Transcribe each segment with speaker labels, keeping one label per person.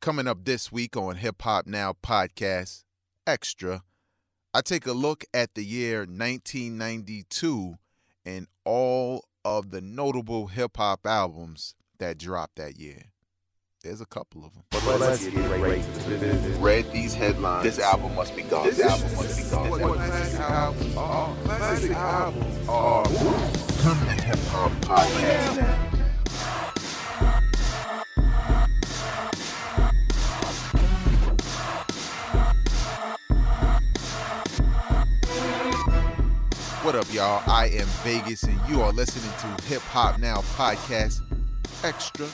Speaker 1: Coming up this week on Hip Hop Now Podcast Extra, I take a look at the year 1992 and all of the notable hip hop albums that dropped that year. There's a couple of them.
Speaker 2: But let's get right to the business.
Speaker 1: Read these headlines. This album must be gone. This album must be gone.
Speaker 2: Classic albums are. Classic albums are.
Speaker 1: Come to Hip Hop Podcast. What up, y'all? I am Vegas, and you are listening to Hip Hop Now Podcast Extra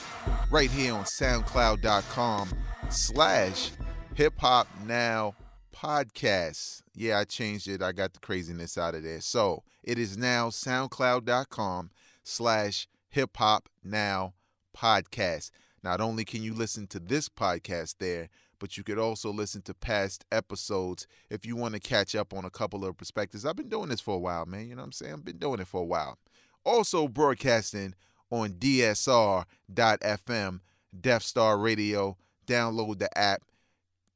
Speaker 1: right here on SoundCloud.com/Hip Hop Now Podcast. Yeah, I changed it. I got the craziness out of there. So it is now SoundCloud.com/Hip Hop Now Podcast. Not only can you listen to this podcast there, but you could also listen to past episodes if you want to catch up on a couple of perspectives. I've been doing this for a while, man. You know what I'm saying? I've been doing it for a while. Also broadcasting on DSR.FM, Death Star Radio. Download the app.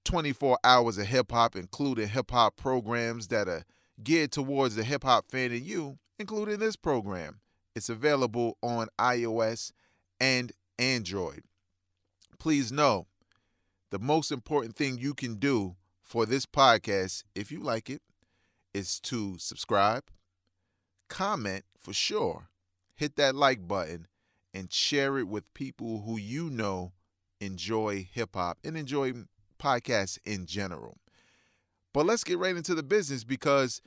Speaker 1: 24 hours of hip-hop, including hip-hop programs that are geared towards the hip-hop fan in you, including this program. It's available on iOS and Android. Please know, the most important thing you can do for this podcast, if you like it, is to subscribe, comment for sure, hit that like button, and share it with people who you know enjoy hip-hop and enjoy podcasts in general. But let's get right into the business, because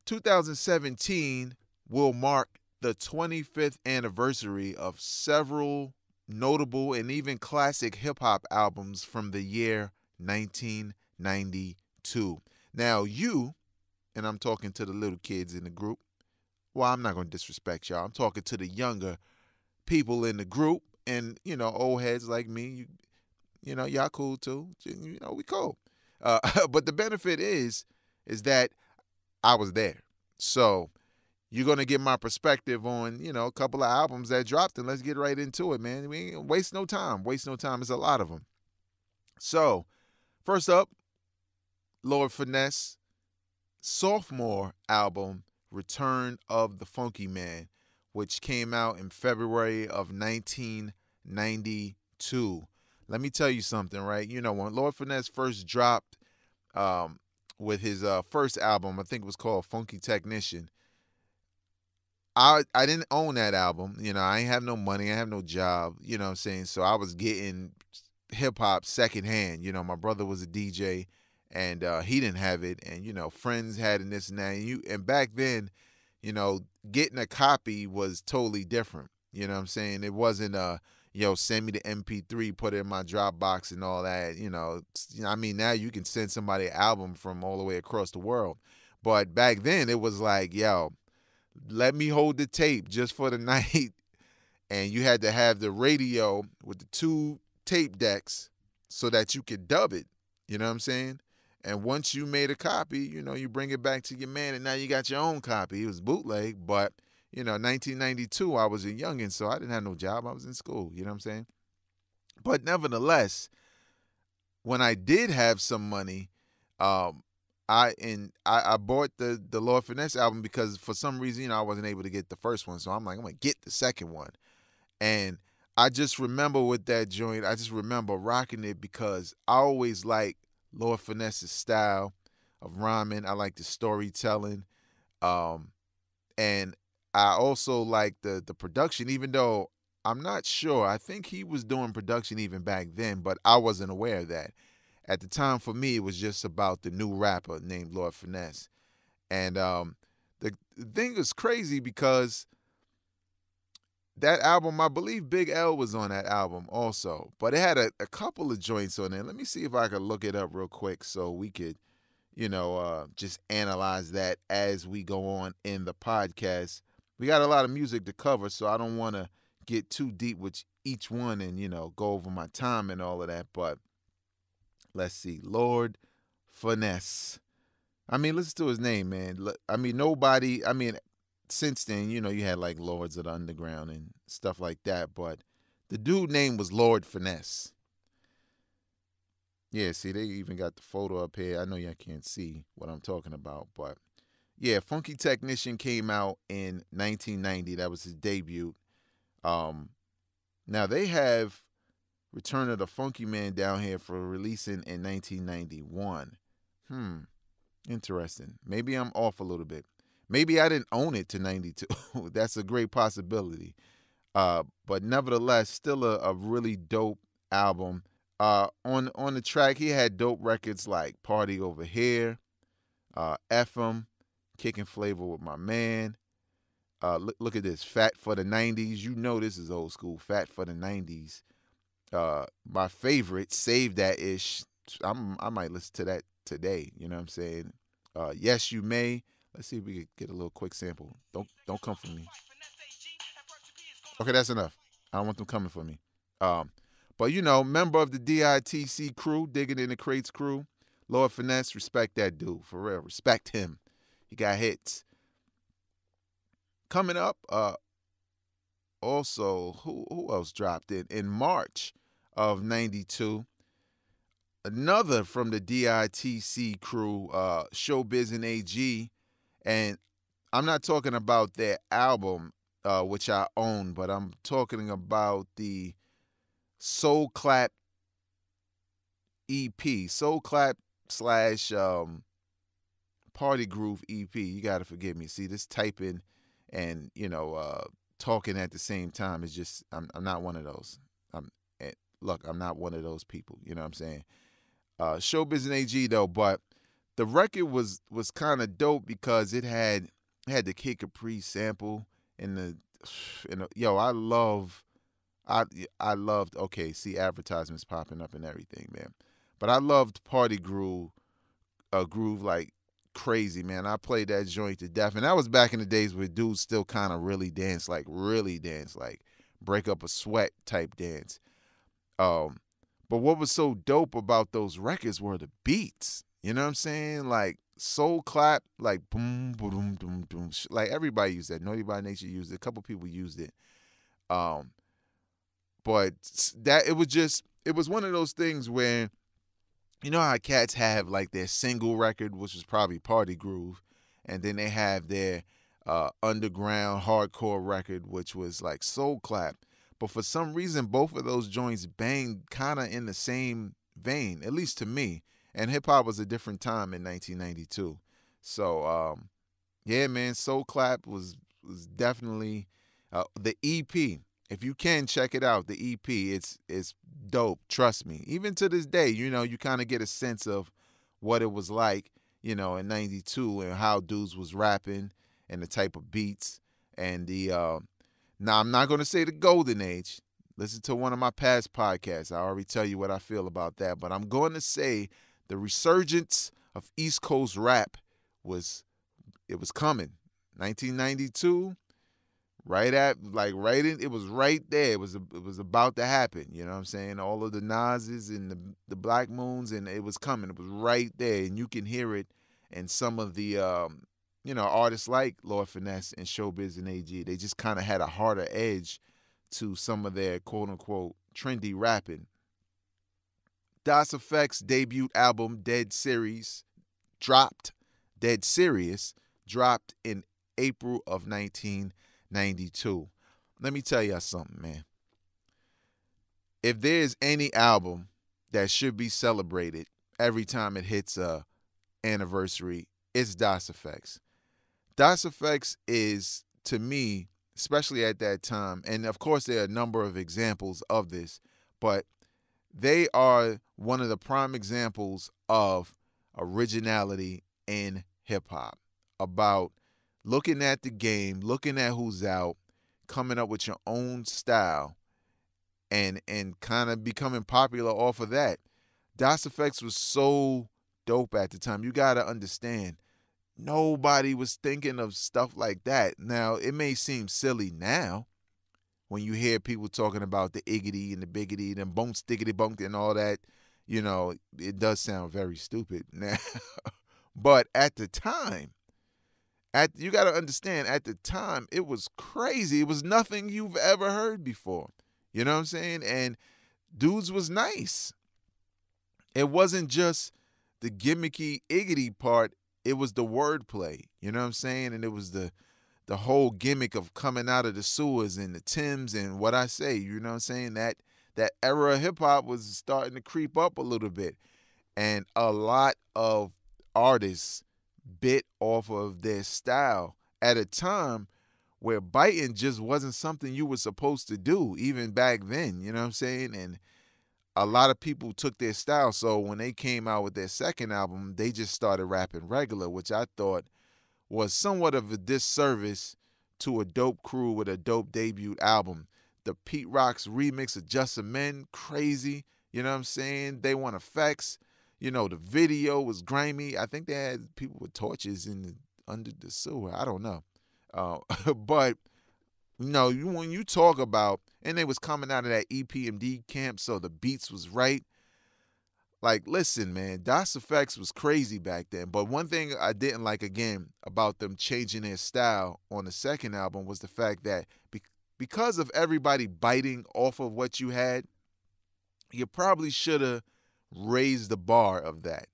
Speaker 1: 2017 will mark the 25th anniversary of several notable and even classic hip-hop albums from the year 1992. Now you, and I'm talking to the little kids in the group, well, I'm not going to disrespect y'all. I'm talking to the younger people in the group, and, you know, old heads like me, you know, y'all cool too. You know, we cool. But the benefit is that I was there. So you're going to get my perspective on, you know, a couple of albums that dropped, and let's get right into it, man. We ain't waste no time. Waste no time. There's a lot of them. So, first up, Lord Finesse, sophomore album, Return of the Funky Man, which came out in February of 1992. Let me tell you something, right? You know, when Lord Finesse first dropped with his first album, I think it was called Funky Technician, I didn't own that album. You know, I ain't have no money. I have no job. You know what I'm saying? So I was getting hip-hop secondhand. You know, my brother was a DJ, and he didn't have it. And, you know, friends had it and this and that. And back then, you know, getting a copy was totally different. You know what I'm saying? It wasn't send me the MP3, put it in my Dropbox and all that. You know, I mean, now you can send somebody an album from all the way across the world. But back then, it was like, yo, let me hold the tape just for the night. And you had to have the radio with the 2 tape decks so that you could dub it. You know what I'm saying? And once you made a copy, you know, you bring it back to your man, and now you got your own copy. It was bootleg, but, you know, 1992, I was a youngin', so I didn't have no job. I was in school, you know what I'm saying? But nevertheless, when I did have some money, I bought the Lord Finesse album, because for some reason, you know, I wasn't able to get the first one. So I'm like, I'm going to get the second one. And I just remember with that joint, I just remember rocking it because I always liked Lord Finesse's style of rhyming. I like the storytelling. And I also like the production, even though I'm not sure. I think he was doing production even back then, but I wasn't aware of that. At the time, for me, it was just about the new rapper named Lord Finesse. And the thing is crazy because that album, I believe Big L was on that album also. But it had a couple of joints on there. Let me see if I could look it up real quick so we could, you know, just analyze that as we go on in the podcast. We got a lot of music to cover, so I don't want to get too deep with each one and, you know, go over my time and all of that. But let's see. Lord Finesse. I mean, listen to his name, man. I mean, since then, you know, you had like Lords of the Underground and stuff like that, but the dude name was Lord Finesse. Yeah, see, they even got the photo up here. I know y'all can't see what I'm talking about, but yeah, Funky Technician came out in 1990. That was his debut. Um, Now they have Return of the Funky Man down here for releasing in 1991. Hmm, interesting. Maybe I'm off a little bit. Maybe I didn't own it to 92. That's a great possibility. But nevertheless, still a really dope album. On the track, he had dope records like Party Over Here, FM, Kicking Flavor with My Man. Look at this, Fat for the 90s. You know this is old school. Fat for the 90s. My favorite, Save That Ish. I might listen to that today. You know what I'm saying? Yes, You May. Let's see if we can get a little quick sample. Don't come for me. Okay, that's enough. I don't want them coming for me. Um, but member of the DITC crew, Digging in the Crates crew, Lord Finesse, respect that dude for real. Respect him. He got hits. Coming up, also who else dropped it in March of '92? Another from the DITC crew, Showbiz and AG, and I'm not talking about their album, which I own, but I'm talking about the Soul Clap EP, Soul Clap slash Party Groove EP. You gotta forgive me. See, this typing and talking at the same time is just I'm not one of those. Look, I'm not one of those people. You know what I'm saying? Showbiz and AG though, but the record was kind of dope because it had the Kid Capri sample in the yo. I loved. Okay, see advertisements popping up and everything, man. But I loved Party Groove like crazy, man. I played that joint to death, and that was back in the days where dudes still kind of really dance, like break up a sweat type dance. Um, but what was so dope about those records were the beats. You know what I'm saying? Like soul clap, like boom, boom, boom, boom. Like everybody used that. Naughty by Nature used it. A couple people used it. Um, but that it was one of those things where you know how cats have like their single record, which was probably Party Groove, and then they have their underground hardcore record, which was like Soul Clap. But for some reason, both of those joints banged kind of in the same vein, at least to me. And hip hop was a different time in 1992. So yeah, man, Soul Clap was definitely the EP. If you can check it out, the EP, it's dope. Trust me. Even to this day, you kind of get a sense of what it was like, in '92 and how dudes was rapping and the type of beats and the. Now I'm not gonna say the golden age. Listen to one of my past podcasts. I already tell you what I feel about that, but I'm going to say the resurgence of East Coast rap was coming. 1992. It was right there. It was about to happen. You know what I'm saying? All of the Nas's and the Black Moons, and it was coming. It was right there, and you can hear it in some of the artists like Lord Finesse and Showbiz and AG. They just kind of had a harder edge to some of their quote unquote trendy rapping. Das EFX debut album Dead Series dropped. Dead Serious dropped in April of 1992. Let me tell y'all something, man. If there's any album that should be celebrated every time it hits a anniversary, it's Das EFX. Das EFX is, to me, especially at that time, and of course there are a number of examples of this, but they are one of the prime examples of originality in hip hop, about looking at the game, looking at who's out, coming up with your own style, and kind of becoming popular off of that. Das EFX was so dope at the time. You gotta understand, nobody was thinking of stuff like that. Now, it may seem silly now when you hear people talking about the iggity and the biggity and bone stickity bunk and all that. It does sound very stupid now. But at the time, you got to understand, at the time, it was crazy. It was nothing you've ever heard before. You know what I'm saying? And dudes was nice. It wasn't just the gimmicky Iggy part, it was the wordplay. You know what I'm saying? And it was the whole gimmick of coming out of the sewers and the Timbs and what I say, you know what I'm saying? That era of hip hop was starting to creep up a little bit. And a lot of artists bit off of their style at a time where biting just wasn't something you were supposed to do, even back then, you know what I'm saying? And a lot of people took their style. So when they came out with their second album, they just started rapping regular, which I thought was somewhat of a disservice to a dope crew with a dope debut album. The Pete Rock's remix of Just a Men, crazy. You know what I'm saying? They Want Effects. You know, the video was grimy. I think they had people with torches under the sewer. I don't know. But when you talk about, and they was coming out of that EPMD camp, so the beats was right. Like, listen, man, Das Effects was crazy back then. But one thing I didn't like, again, about them changing their style on the second album was the fact that because of everybody biting off of what you had, you probably should have raised the bar of that.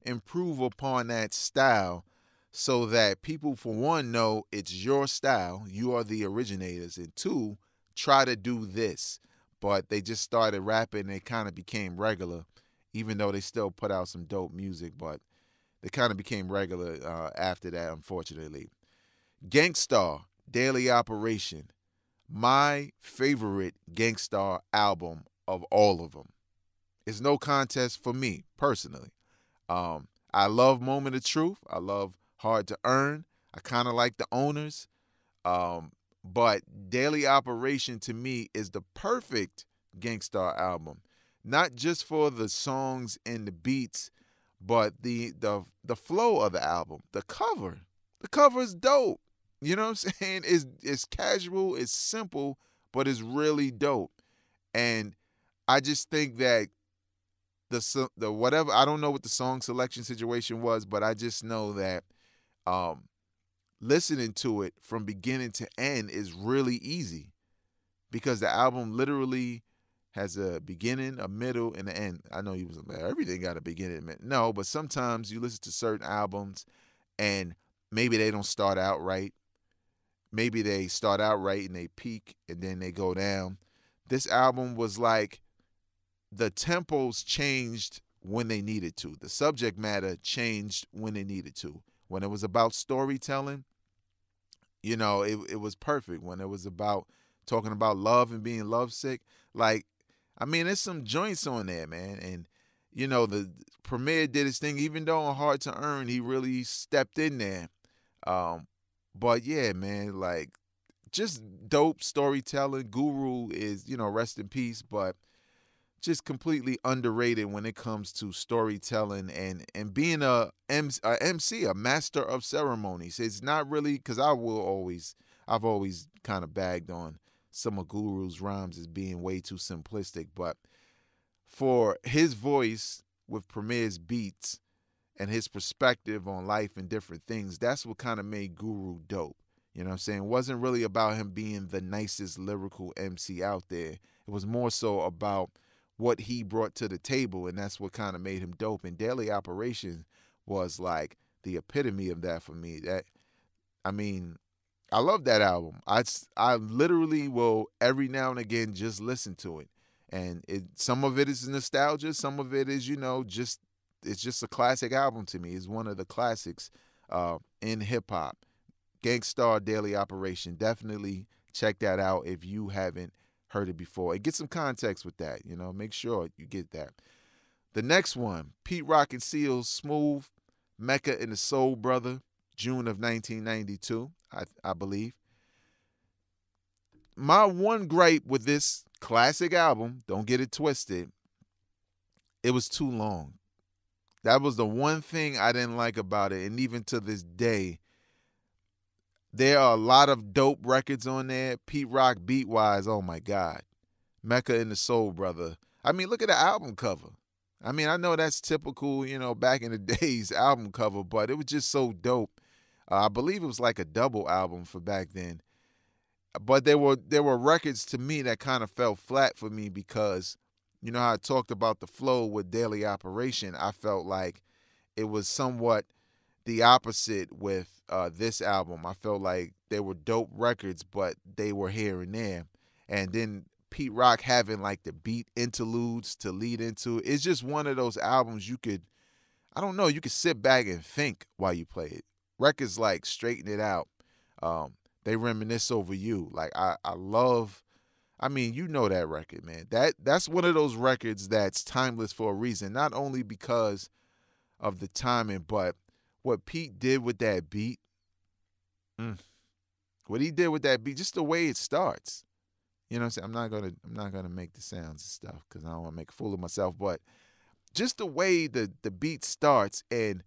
Speaker 1: Improve upon that style so that people, for one, know it's your style, you are the originators, and two, try to do this. But they just started rapping, they kind of became regular, even though they still put out some dope music, but they kind of became regular after that, unfortunately. Gang Starr, Daily Operation, my favorite Gang Starr album of all of them. It's no contest for me, personally. I love Moment of Truth. I love Hard to Earn. I kind of like The Owners. But Daily Operation, to me, is the perfect Gang Starr album. Not just for the songs and the beats, but the flow of the album. The cover. The cover is dope. You know what I'm saying? It's casual, it's simple, but it's really dope. And I just think that the whatever, I don't know what the song selection situation was, but I just know that listening to it from beginning to end is really easy because the album literally has a beginning, a middle, and an end. I know you was like, everything got a beginning and end. No, but sometimes you listen to certain albums and maybe they don't start out right. Maybe they start out right and they peak and then they go down. This album was like the tempos changed when they needed to. The subject matter changed when they needed to. When it was about storytelling, it was perfect. When it was about talking about love and being lovesick, there's some joints on there, man. And, the Premier did his thing. Even though on Hard to Earn, he really stepped in there. But yeah, man, just dope storytelling. Guru is, rest in peace, but just completely underrated when it comes to storytelling and being a MC, a master of ceremonies. It's not really, because I've always kind of bagged on some of Guru's rhymes as being way too simplistic, but for his voice with Premier's beats and his perspective on life and different things, that's what kind of made Guru dope. You know what I'm saying? It wasn't really about him being the nicest lyrical MC out there. It was more so about what he brought to the table, and that's what kind of made him dope. And Daily Operation was like the epitome of that for me. I love that album. I literally will every now and again just listen to it. And some of it is nostalgia, some of it is, it's just a classic album to me. It's one of the classics in hip hop. Gang Starr, Daily Operation. Definitely check that out if you haven't heard it before. And get some context with that, make sure you get that. The next one, Pete Rock and Seal's Smooth, Mecca and the Soul Brother, June of 1992, I believe. My one gripe with this classic album, don't get it twisted, it was too long. That was the one thing I didn't like about it. And even to this day, there are a lot of dope records on there. Pete Rock beat-wise, oh my God. Mecca and the Soul Brother. Look at the album cover. I know that's typical, back in the days album cover, but it was just so dope. I believe it was like a double album for back then. But there were records to me that kind of fell flat for me because You know how I talked about the flow with Daily Operation? I felt like it was somewhat the opposite with this album. I felt like they were dope records, but they were here and there. And then Pete Rock having like the beat interludes to lead into it. It's just one of those albums you could, I don't know, you could sit back and think while you play it. Records like Straighten It Out, they reminisce over you. Like I love, I mean, you know that record, man. That's one of those records that's timeless for a reason. Not only because of the timing, but what Pete did with that beat. Mm, what he did with that beat, just the way it starts. You know what I'm saying? I'm not gonna make the sounds and stuff because I don't want to make a fool of myself. But just the way the beat starts and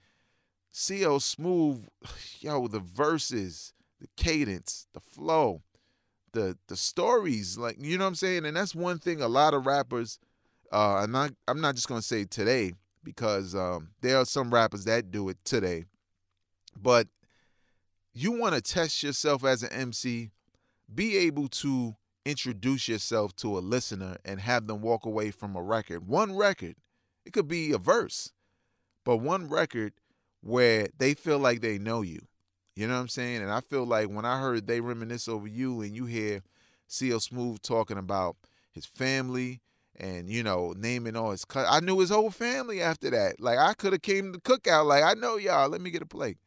Speaker 1: CL Smooth, yo, the verses, the cadence, the flow, the stories, like, you know what I'm saying? And that's one thing a lot of rappers, I'm not just gonna say today because there are some rappers that do it today, but you want to test yourself as an MC, be able to introduce yourself to a listener and have them walk away from a record. One record, it could be a verse, but one record where they feel like they know you. You know what I'm saying? And I feel like when I heard They Reminisce Over You and you hear CL Smooth talking about his family and, you know, naming all his I knew his whole family after that. Like, I could have came to the cookout like, I know y'all, let me get a plate.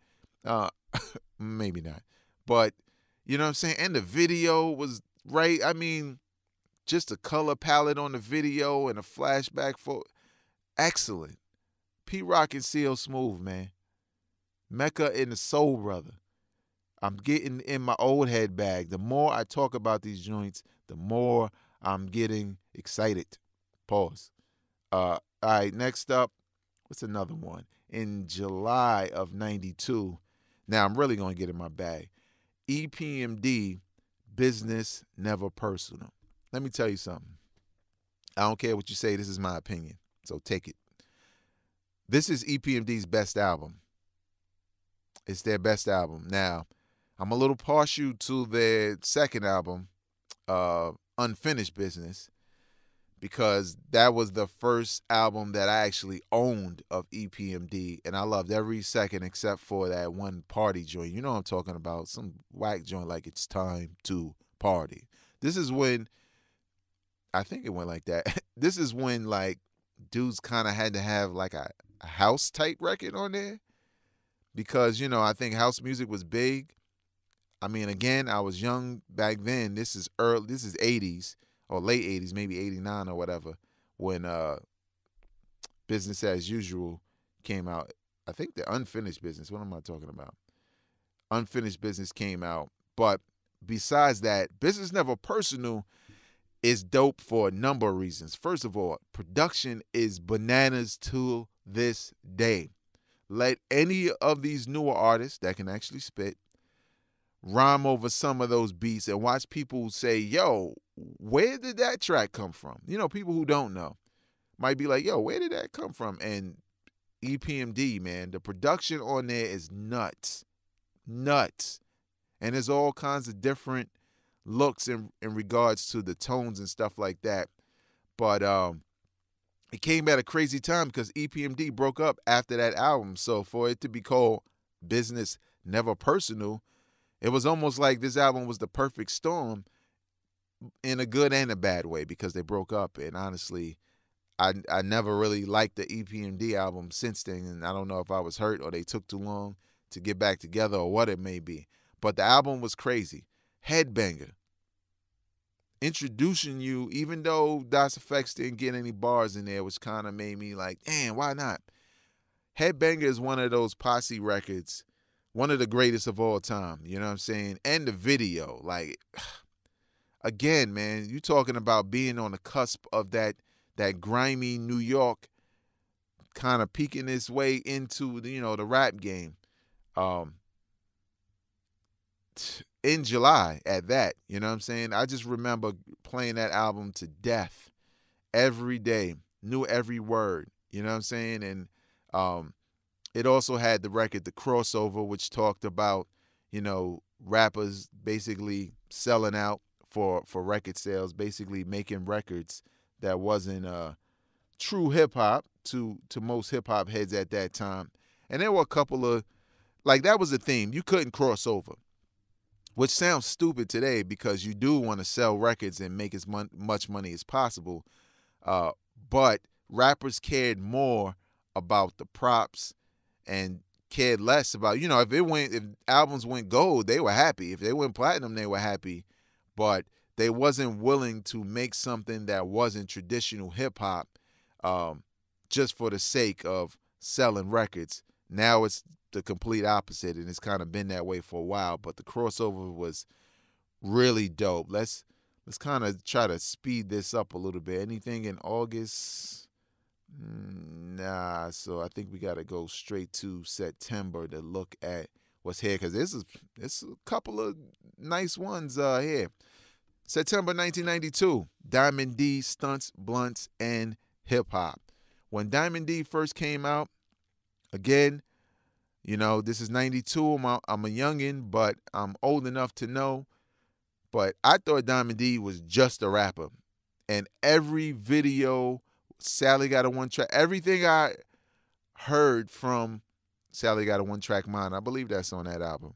Speaker 1: Uh, maybe not. But, you know what I'm saying? And the video was right. I mean, just the color palette on the video and a flashback for excellent. Pete Rock and CL Smooth, man. Mecca and the Soul Brother. I'm getting in my old head bag. The more I talk about these joints, the more I'm getting excited. Pause. All right, next up, what's another one? In July of 92, now I'm really going to get in my bag. EPMD, Business Never Personal. Let me tell you something. I don't care what you say. This is my opinion, so take it. This is EPMD's best album. It's their best album. Now, I'm a little partial to their second album, Unfinished Business, because that was the first album that I actually owned of EPMD, and I loved every second except for that one party joint. You know what I'm talking about, some whack joint like It's Time to Party. This is when, I think it went like that. This is when, like, dudes kind of had to have like a house type record on there because, you know, I think house music was big. I mean, again, I was young back then. This is 80s or late 80s, maybe 89 or whatever, when Business as Usual came out. I think the Unfinished Business, what am I talking about? Unfinished Business came out. But besides that, Business Never Personal is dope for a number of reasons. First of all, production is bananas to this day. Let any of these newer artists that can actually spit rhyme over some of those beats and watch people say, yo, where did that track come from? You know, people who don't know might be like, yo, where did that come from? And EPMD, man, the production on there is nuts. Nuts. And there's all kinds of different looks in regards to the tones and stuff like that. But it came at a crazy time because EPMD broke up after that album. So for it to be called Business Never Personal, it was almost like this album was the perfect storm in a good and a bad way because they broke up. And honestly, I never really liked the EPMD album since then. And I don't know if I was hurt or they took too long to get back together or what it may be. But the album was crazy. Headbanger. Introducing you, even though Das EFX didn't get any bars in there, which kind of made me like, damn, why not? Headbanger is one of those posse records, one of the greatest of all time, you know what I'm saying? And the video, like, again, man, you talking about being on the cusp of that grimy New York kind of peeking its way into, you know, the rap game. In July at that, you know what I'm saying? I just remember playing that album to death every day, knew every word, you know what I'm saying? And it also had the record, The Crossover, which talked about, you know, rappers basically selling out for record sales, basically making records that wasn't true hip hop to most hip hop heads at that time. And there were a couple of, like, that was the theme. You couldn't cross over, which sounds stupid today because you do want to sell records and make as much money as possible. But rappers cared more about the props and cared less about, if albums went gold, they were happy. If they went platinum, they were happy. But they wasn't willing to make something that wasn't traditional hip hop just for the sake of selling records. Now it's the complete opposite, and it's kind of been that way for a while. But the crossover was really dope. Let's kind of try to speed this up a little bit. Anything in August? Nah. So I think we got to go straight to September to look at what's here, because there's a couple of nice ones here. September 1992, Diamond D, Stunts, Blunts, and Hip Hop. When Diamond D first came out, again, this is 92. I'm a youngin', but I'm old enough to know. But I thought Diamond D was just a rapper. And every video, Sally Got a One Track, everything I heard from Sally Got a One Track Mind, I believe that's on that album.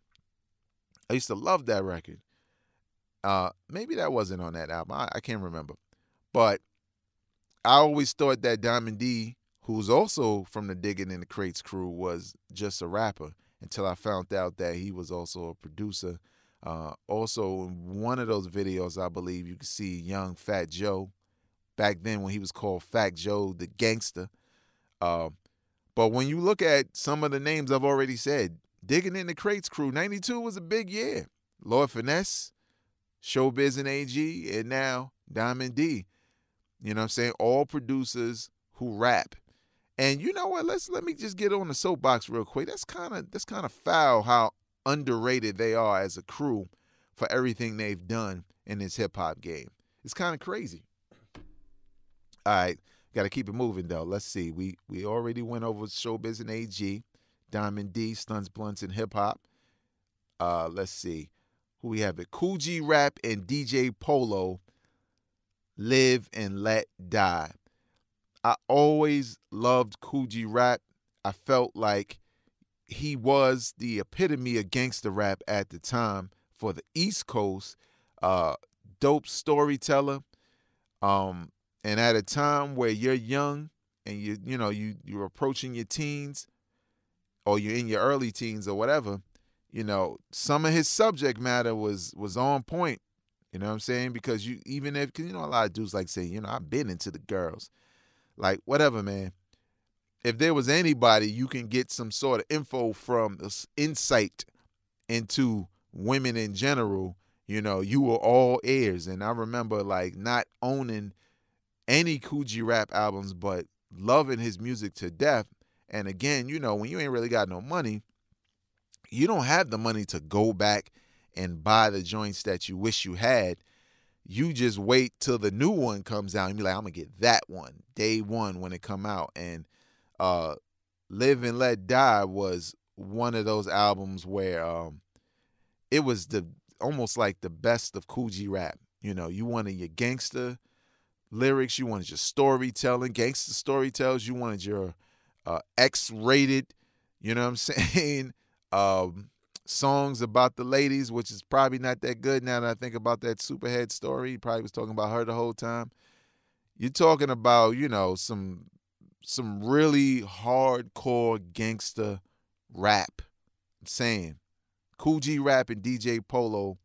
Speaker 1: I used to love that record. Maybe that wasn't on that album. I can't remember. But I always thought that Diamond D, who's also from the Digging in the Crates crew, was just a rapper until I found out that he was also a producer. Also, in one of those videos, I believe you can see young Fat Joe, back then when he was called Fat Joe the Gangster. But when you look at some of the names I've already said, Digging in the Crates crew, 92 was a big year. Lord Finesse, Showbiz and AG, and now Diamond D. You know what I'm saying? All producers who rap. And you know what? Let me just get on the soapbox real quick. That's kind of foul how underrated they are as a crew for everything they've done in this hip hop game. It's kind of crazy. All right, got to keep it moving though. Let's see. We already went over Showbiz and AG, Diamond D, Stunts, Blunts, and Hip Hop. Let's see who we have it. Kool G Rap and DJ Polo, Live and Let Die. I always loved Kool G Rap. I felt like he was the epitome of gangster rap at the time for the East Coast. Dope storyteller. And at a time where you're young and you're approaching your teens, or you're in your early teens or whatever, some of his subject matter was on point. You know what I'm saying? Because because a lot of dudes like saying, I've been into the girls. Like, whatever, man. If there was anybody you can get some sort of info from, insight into women in general, you were all ears. And I remember, like, not owning any Kool G Rap albums, but loving his music to death. And again, when you ain't really got no money, you don't have the money to go back and buy the joints that you wish you had. You just wait till the new one comes out and be like, I'm going to get that one day one when it come out. And Live and Let Die was one of those albums where it was almost like the best of Kool G Rap. You wanted your gangster lyrics, you wanted your storytelling, gangster storytells, you wanted your X-rated, you know what I'm saying, songs about the ladies, which is probably not that good now that I think about that Superhead story. He probably was talking about her the whole time. You're talking about, some really hardcore gangster rap. I'm saying Kool G Rap and DJ Polo,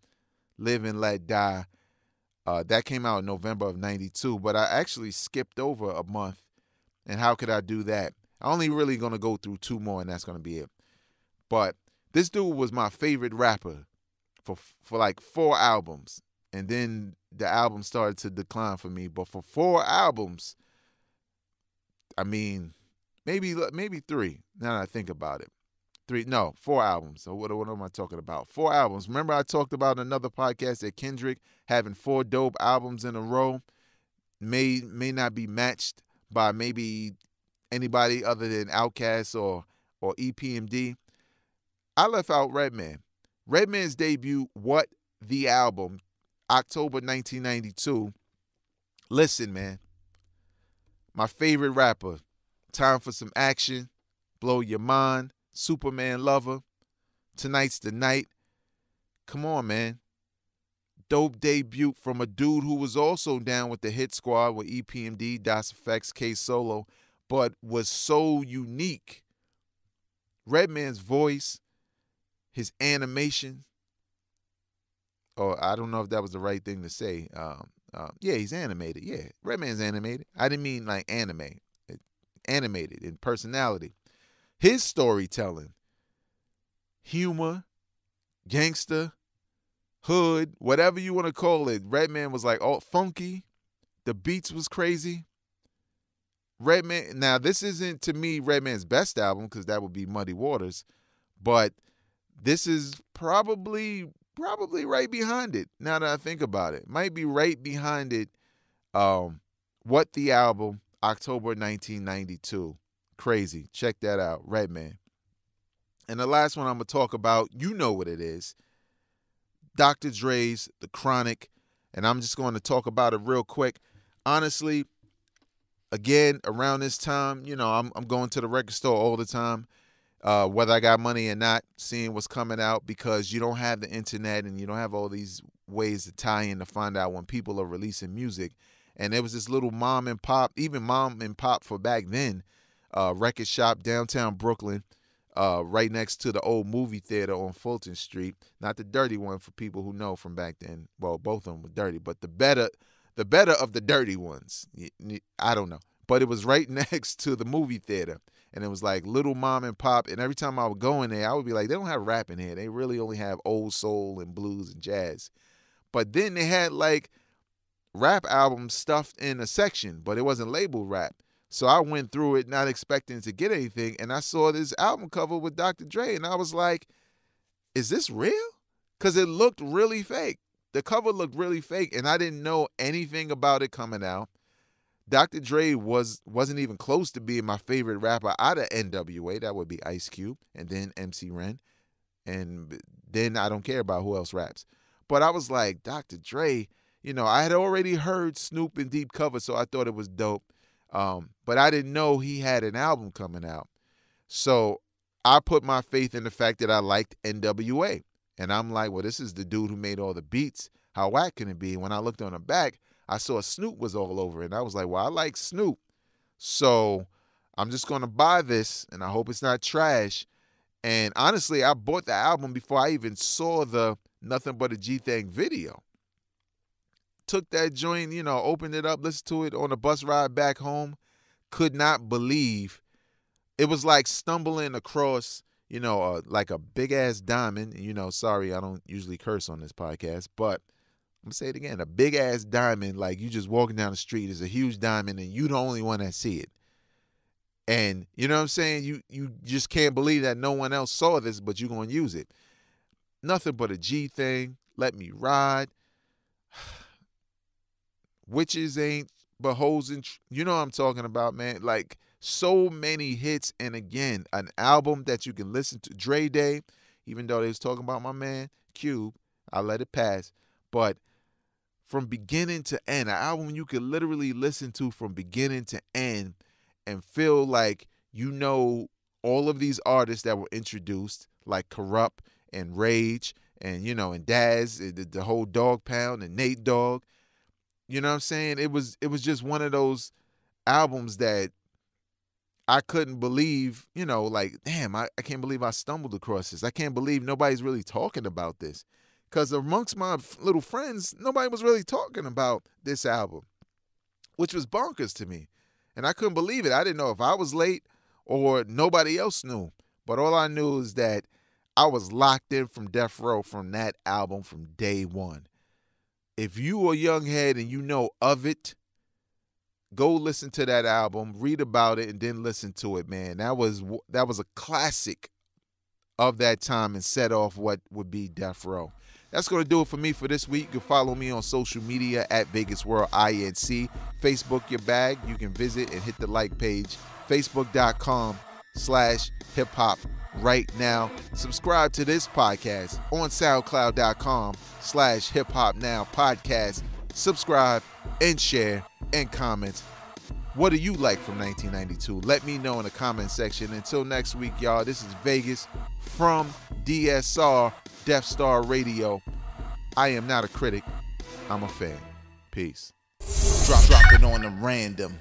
Speaker 1: Live and Let Die. That came out in November of 92, but I actually skipped over a month. And how could I do that? I'm only really going to go through two more, and that's going to be it. But this dude was my favorite rapper for like 4 albums. And then the album started to decline for me. But for 4 albums, I mean, maybe 3, now that I think about it. 4 albums. So what am I talking about? 4 albums. Remember I talked about in another podcast that Kendrick having 4 dope albums in a row may not be matched by maybe anybody other than Outkast or EPMD. I left out Redman. Redman's debut, What the Album, October 1992. Listen, man. my favorite rapper. Time for some action. Blow your mind. Superman lover. Tonight's the night. Come on, man. Dope debut from a dude who was also down with the Hit Squad with EPMD, Das EFX, K Solo, but was so unique. Redman's voice, his animation, or I don't know if that was the right thing to say. Yeah, he's animated. Yeah, Redman's animated. I didn't mean like anime. Animated in personality. His storytelling, humor, gangster, hood, whatever you want to call it. Redman was like all funky. The beats was crazy. Redman, now this isn't to me Redman's best album because that would be Muddy Waters, but this is probably right behind it. Now that I think about it, might be right behind it. What the album, October 1992, crazy. Check that out, Redman. And the last one I'm gonna talk about, you know what it is. Dr. Dre's The Chronic, and I'm just going to talk about it real quick. Honestly, again, around this time, you know, I'm going to the record store all the time, whether I got money or not, seeing what's coming out, because you don't have the internet and you don't have all these ways to tie in to find out when people are releasing music. And there was this little mom and pop, even mom and pop for back then, record shop downtown Brooklyn, right next to the old movie theater on Fulton Street. Not the dirty one for people who know from back then. Well, both of them were dirty, but the better of the dirty ones. I don't know. But it was right next to the movie theater. And it was like little mom and pop. And every time I would go in there, I would be like, they don't have rap in here. They really only have old soul and blues and jazz. But then they had like rap albums stuffed in a section, but it wasn't labeled rap. So I went through it not expecting to get anything, and I saw this album cover with Dr. Dre, and I was like, is this real? Because it looked really fake. The cover looked really fake, and I didn't know anything about it coming out. Dr. Dre wasn't even close to being my favorite rapper out of NWA. That would be Ice Cube, and then MC Ren, and then I don't care about who else raps. But I was like, Dr. Dre, you know, I had already heard Snoop and Deep Cover, so I thought it was dope. But I didn't know he had an album coming out. So I put my faith in the fact that I liked NWA. And I'm like, well, this is the dude who made all the beats. How whack can it be? When I looked on the back, I saw Snoop was all over it. And I was like, well, I like Snoop. So I'm just going to buy this, and I hope it's not trash. And honestly, I bought the album before I even saw the Nothing But a G-Thang video. Took that joint, you know, opened it up, listened to it on the bus ride back home. Could not believe. It was like stumbling across, you know, like a big-ass diamond. You know, sorry, I don't usually curse on this podcast, but I'm going to say it again. A big-ass diamond, like you just walking down the street, is a huge diamond, and you the only one that see it. And, you know what I'm saying? You just can't believe that no one else saw this, but you're going to use it. Nothing But a G-Thing. Let Me Ride. Witches Ain't But Hoes and you know what I'm talking about, man. Like, so many hits, and again, an album that you can listen to. Dre Day, even though they was talking about my man Cube, I let it pass. But from beginning to end, an album you could literally listen to from beginning to end and feel like you know all of these artists that were introduced, like Corrupt and Rage and, you know, and Daz, the whole Dog Pound and Nate Dogg. You know what I'm saying? It was just one of those albums that I couldn't believe, you know, like, damn, I can't believe I stumbled across this. I can't believe nobody's really talking about this. Because amongst my little friends, nobody was really talking about this album, which was bonkers to me. And I couldn't believe it. I didn't know if I was late or nobody else knew. But all I knew is that I was locked in from Death Row from that album from day one. If you are a young head and you know of it, go listen to that album, read about it, and then listen to it, man. That was a classic of that time and set off what would be Death Row. That's going to do it for me for this week. You can follow me on social media at Vegas World INC. Facebook Your Bag. You can visit and hit the like page, facebook.com/hiphop right now. Subscribe to this podcast on soundcloud.com/hiphopnowpodcast. Subscribe and share and comment. What do you like from 1992? Let me know in the comment section. Until next week, y'all, this is Vegas from DSR, Death Star Radio. I am not a critic. I'm a fan. Peace.
Speaker 3: Drop it on the random.